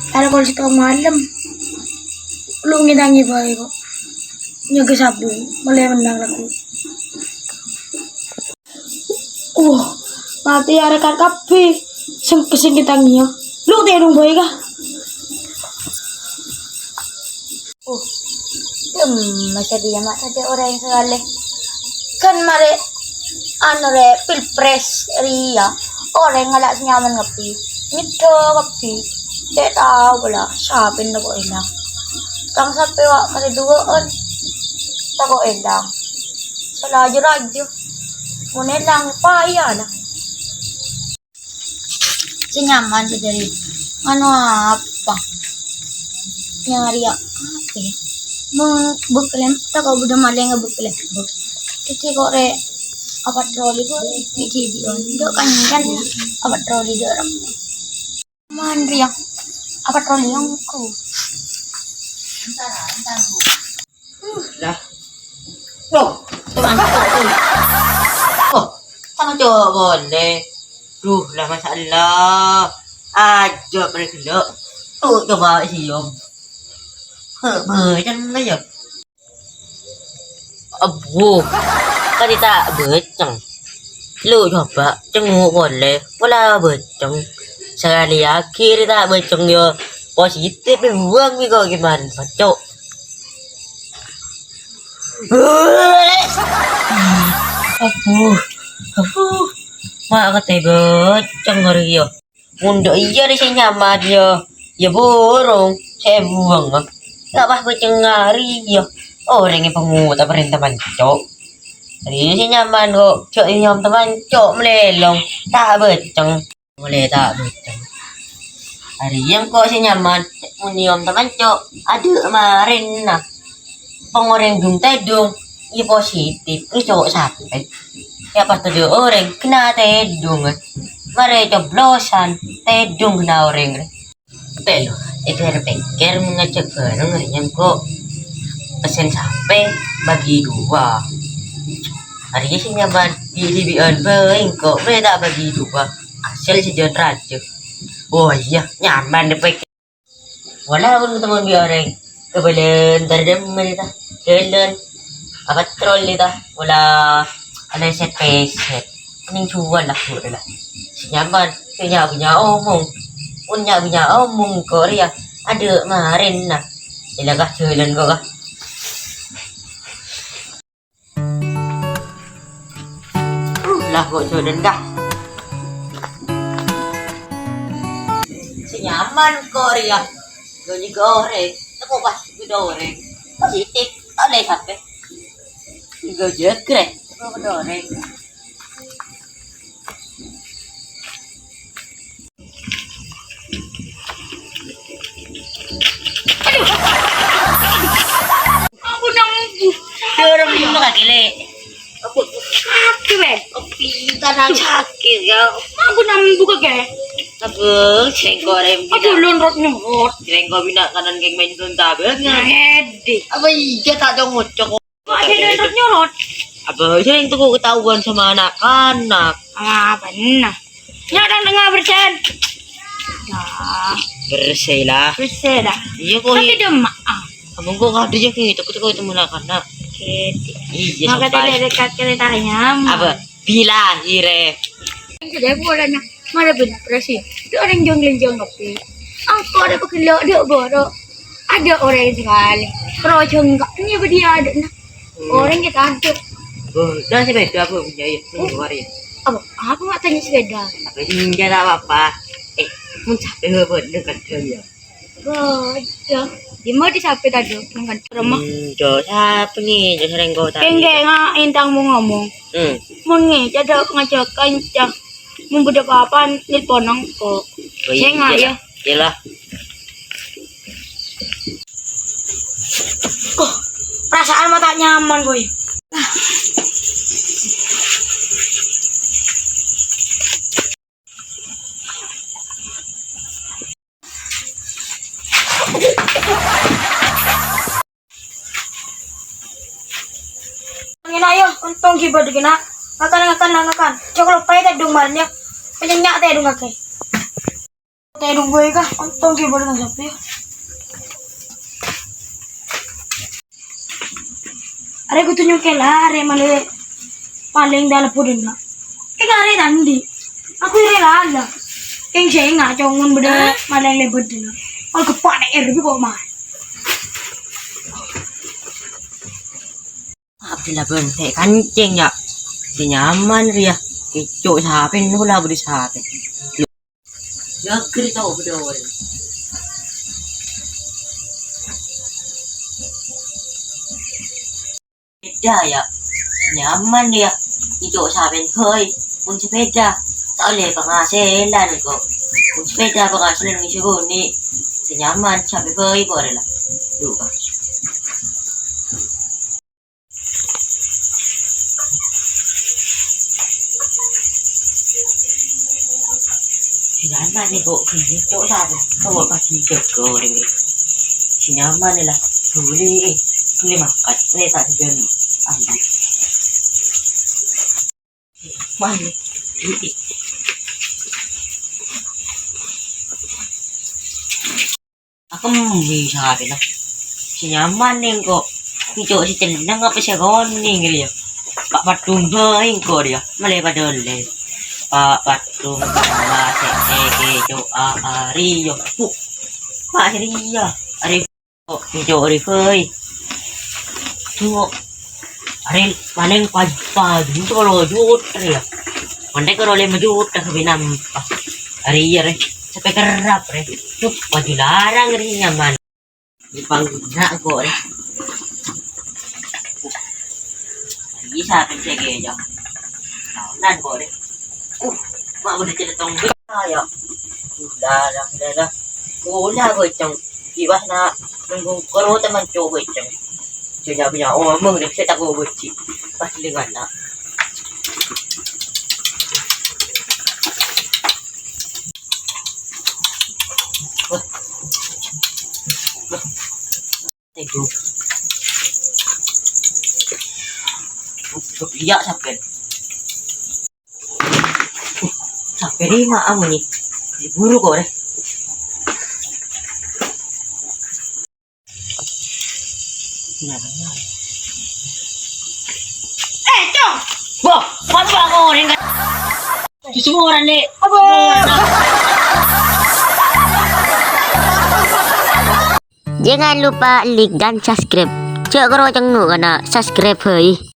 Kalau setengah malam, lu ngidangi bae kok. Nyoge sabun, mulai menang lagu. Mati arekan kape, sing kesing ngidangi ya. Lu terung bae kah? Masa dia mak saja orang yang sekali kan mare re pilpres ria orang ngalak senyaman ngapi nyedo ngapi tidak tahu pula siapin kok enak kang sampai wak kali duaan tak kok enak selaju raju munelang payah lah senyaman sejari anu apa nyari apa ya bekelem tak kau budak malah nggak bekelem kecil kok re apa troli kok di video dok kan apa troli dia orang mandri yang apa troli yang ku lah loh teman sama coba boleh lah masalah aja mereka tuh coba sih om bơi chân bây giờ bu cái đi ta bơi chẳng lụi hộp ạ chẳng ngủ buồn lệ wala bơi chẳng sekali ya kiri ta bơi chẳng nhiều positif bên vương với gọi cái bàn phát trộn mà cái tay bơi chẳng ngồi nhiều muốn đợi giờ đi xem nhà mà giờ bố rồi xem vương à Gak bercengari ya. Orang yang pengu tak perintah mancok. Jadi si nyaman kok cok nyom teman cok melelong tak berceng. Boleh tak berceng. Hari yang kok si nyaman nyom teman cok ada kemarin nah. Pengoreng dung tedung i positif i cok sampai. Ya pas tuh orang kena tedung. Mare coblosan tedung kena orang. Pelo itu pikir mengecek bareng yang kok pesen sampai bagi dua hari sih nyaman di bion bering kok mereka bagi dua hasil sejalan raja iya nyaman deh pikir walaupun ketemu bioreng kebelen terdem mereka jalan apa troli dah wala ada set peset ini cuan lah sudah nyaman punya omong punya omong Korea ada kemarin nah ilagah jalan kok kah lah kok jalan kah senyaman Korea gini goreng aku pas goreng positif oleh sampai gue jegrek aku goreng Dorong dulu kaki le. Aku kaki be. Pintar nang sakit ya. Aku buka ke. Aku goreng Aku lonrot nyurut. Cengko bina kanan geng main tunta banget. Ngede. Apa iya tak ada ngocok. Ada lonrot nyurut. Apa sering tuh ketahuan sama anak-anak. Apa nah? Nyadang dengar bersen. Ya, Bersih lah. bersih dah. Iya kok. Tapi demak. Abang kok ada aja gitu. Kita itu anak-anak. Iya Maka sampai. tidak dekat ceritanya. Apa? Bila hire. Jadi bolanya mana berpresi. Itu orang jongling ngopi. Aku ada pekelok dia bodoh. Ada orang sekali. Kalau enggak ini dia ada nah. Orang kita ada. Udah sih beda aku punya ya. Luar ya. Aku nggak tanya sepeda. Tapi enggak apa-apa. Mun capek dekat dia. Bodoh. Di mau disapi tadi dengan rumah. Jo siapa nih? Jo sering kau tanya. Kengge nga intang mo ngomong. Mun ngi jadi ngajak kancah. Mun budak papan nilponong ko. Saya nga ya. Iyalah. Perasaan mata nyaman boy. Ayo, untung giba digina. Makan. Coklat pahit at dumalnya. Panyanyak tayo dung Tayo boy ka. Ang keyboard ng sapi. Are ko tunyo kela are male paling dala po din na. Are tandi. Aku rela. Keng saya nga chongon beda malang lebet din na. Al kepane erbi kok mah. Abdillah bente kancing ya. Di nyaman ria. Kicuk sapin hula budi sapin. Jagri tau berdua. Beda ya. Nyaman dia. Kicuk sapin hoi. Pun sepeda. Tak boleh penghasilan kok. Pun sepeda penghasilan ni seguni. Senyaman sampai hoi boleh lah. Duh. Sinyaman nih kok ini cok sana kau pasti jago deh sinyaman nih lah beli makan nih tak segan ambil mana ini aku bisa lah sinyaman nih kok ini cok si cenderung apa sih nih gitu ya Pak Patung baik kok dia malah pada oleh Pak Patung sama Rio Pak Ria Ari Jo Ari Phơi Tunggu Ari paling pagi itu kalau jut ya mandai kalau le majut dah binam Ari ya re sampai kerap re tuh baju larang re nyaman di panggina kok re bisa pencet aja nan kok re mà mình chỉ là trồng biết thôi ạ là cố là vợ chồng chị bắt na mình cũng có lối tới mình cho vợ chồng chủ nhà bây giờ ôm mừng được sẽ tặng vợ chị bắt liên quan đó thank you iya sampai sampai lima amu nih diburu kok deh Cong. boh apa aku nih kan semua orang nih Jangan lupa like dan subscribe. Cek karo ceng nu kana subscribe heuy.